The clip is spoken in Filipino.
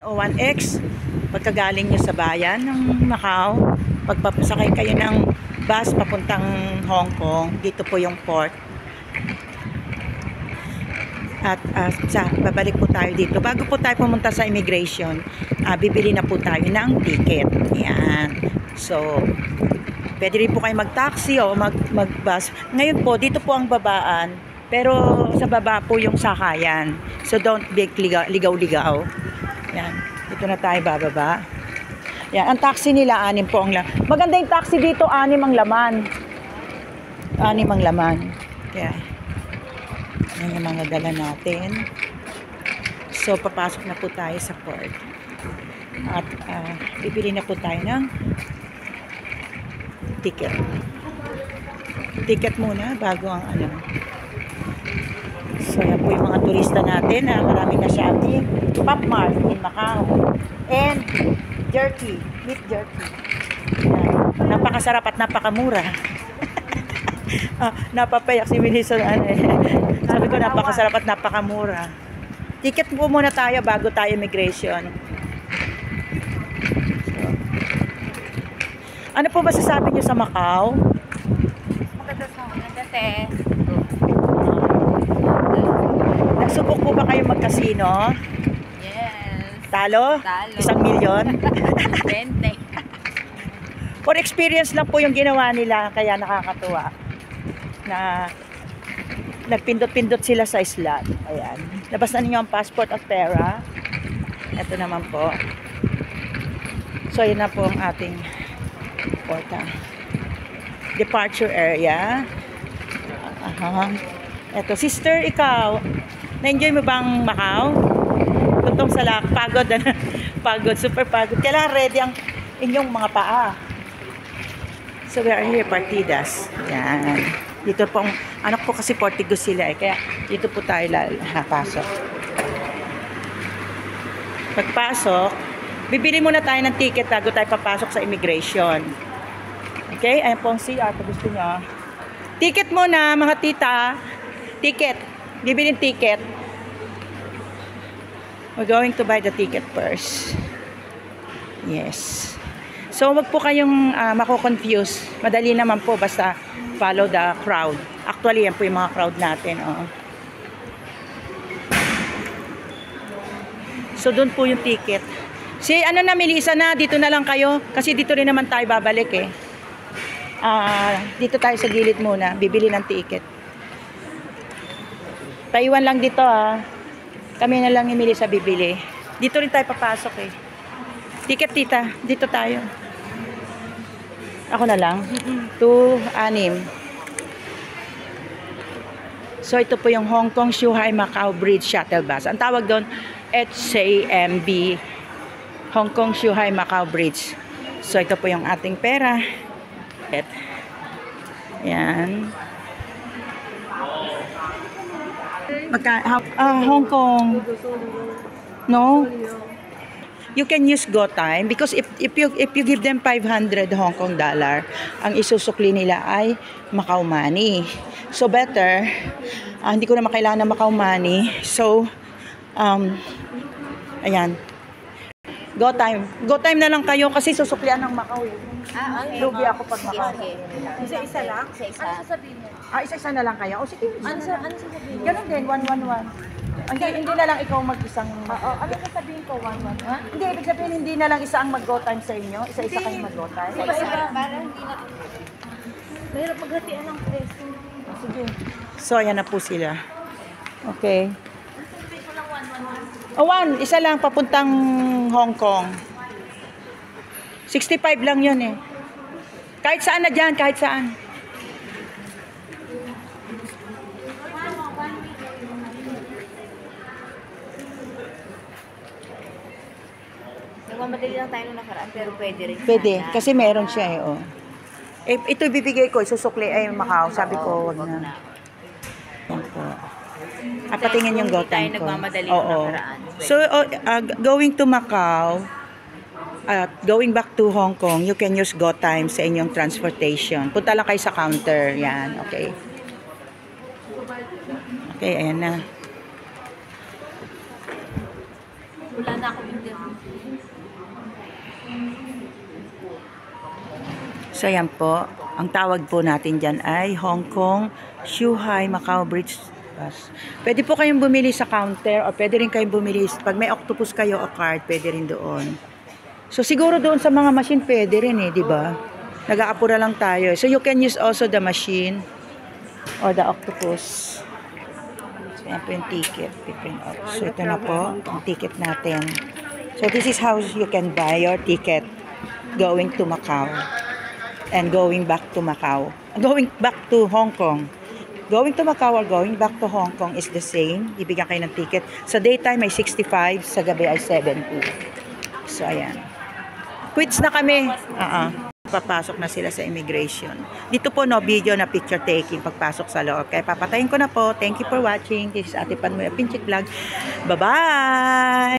1X, pagkagaling nyo sa bayan ng Macau, pagpapasakay kayo ng bus papuntang Hong Kong, dito po yung port. At babalik po tayo dito. Bago po tayo pumunta sa immigration, bibili na po tayo ng ticket. Yan. So, pwede rin po kayo mag-taxi o mag-bus. Ngayon po, dito po ang babaan, pero sa baba po yung sakayan. So, don't be ligaw-ligaw. Yan. Dito na tayo bababa. Yan. Ang taxi nila, 6 po ang laman. Maganda yung taxi dito, 6 ang laman. 6 ang laman. Kaya, yan yung mga dala natin. So, papasok na po tayo sa port. At, bibili na po tayo ng ticket. Ticket muna bago ang ano. So, yan po yung mga turista natin. Marami na shopping. Pop Mart in Macau. And jerky. Meat jerky. Napakasarap at napakamura. Napapayak si Melissa. Sabi ko, napakasarap at napakamura. Ticket po muna tayo bago tayo immigration. So, ano po ba sasabi niyo sa Macau? Maganda, te. Nagsubok po ba kayo magkasino? Yes. Talo? Talo. 1 milyon? 20. For experience lang po yung ginawa nila, kaya nakakatuwa. Na nagpindot-pindot sila sa slot. Ayan. Labas na ninyo ang passport at pera. Ito naman po. So, yun na po ang ating porta. Departure area. Ito, sister, ikaw. Na-enjoy mo bang Macau? Tutong sa pagod. Pagod, super pagod. Kailangan ready ang inyong mga paa. So, we are here, Partidas. Yan. Dito po, anak po kasi Portuguese sila eh. Kaya dito po tayo napasok. Pagpasok, bibili muna tayo ng ticket bago tayo papasok sa immigration. Okay? Ayan po ang CR kung gusto nyo. Ticket muna, mga tita. Ticket. Bibilin ticket. We're going to buy the ticket first. Yes. So, wag po kayong mako-confuse. Madali naman po, basta follow the crowd. Actually, yan po yung mga crowd natin. Oh. So, doon po yung ticket. Si, Melissa na, dito na lang kayo. Kasi dito rin naman tayo babalik eh. Dito tayo sa gilid muna. Bibili ng ticket. Taiwan lang dito Kami na lang ni Melissa bibili. Dito rin tayo papasok eh. Ticket tita, dito tayo. Ako na lang. 2-6. So ito po yung Hong Kong Zhuhai Macau Bridge Shuttle Bus. Ang tawag doon HCMB Hong Kong Zhuhai Macau Bridge. So ito po yung ating pera. Yan. Hong Kong. No? You can use GoTime because if you give them 500 Hong Kong dollar, ang isusukli nila ay Macau money. So better, hindi ko na kailangan ng Macau money. So ayan. GoTime na lang kayo kasi susuklian ng Macau. Okay. Lugi ako pag Macau. Isa-isa lang? Isa-isa. Ano sasabihin mo? Isa-isa na lang kayo. O sige. Ano sasabihin mo? Ganun din, 111. Hindi na lang ikaw mag-isang... ano sasabihin ko, 111? Hindi, ibig sabihin hindi na lang isa ang mag-go-time sa inyo. Isa-isa kayo mag-go-time. Iba-iba. Para hindi na... Mahirap maghatian ng preso. Sige. So, ayan na po sila. Okay. Isa lang papuntang Hong Kong. 65 lang yun eh. Kahit saan na dyan, kahit saan. Nagmamadali lang tayo nung nakaraan, pero pwede rin. Pwede, kasi meron siya eh. Oh. Ito bibigay ko, isusukli ay Macau. Sabi ko, wag na. Yan po. Patingin yung GoTime ko. Nagmamadali nung nakaraan. So, going to Macau, going back to Hong Kong, you can use GoTime sa inyong transportation. Punta lang kayo sa counter. Yan, okay. Okay, ayan na. Wala na akong interview. So yan po, ang tawag po natin dyan ay Hong Kong, Zhuhai, Macau Bridge Pass. Pwede po kayong bumili sa counter o pwede rin kayong bumili, pag may octopus kayo o card, pwede rin doon. So siguro doon sa mga machine pwede rin di ba? Nag-aapura lang tayo. So you can use also the machine or the octopus. So yan po yung ticket. So ito na po, ang ticket natin. So this is how you can buy your ticket going to Macau. And going back to Macau. Going back to Hong Kong. Going to Macau or going back to Hong Kong is the same. Ibigyan kayo ng ticket. Sa daytime ay 65, sa gabi ay 70. So, ayan. Quits na kami. Papasok na sila sa immigration. Dito po, no, video na picture taking pagpasok sa loob. Kaya papatayin ko na po. Thank you for watching. This is Ate Panmoy Pinchik Vlog. Bye-bye!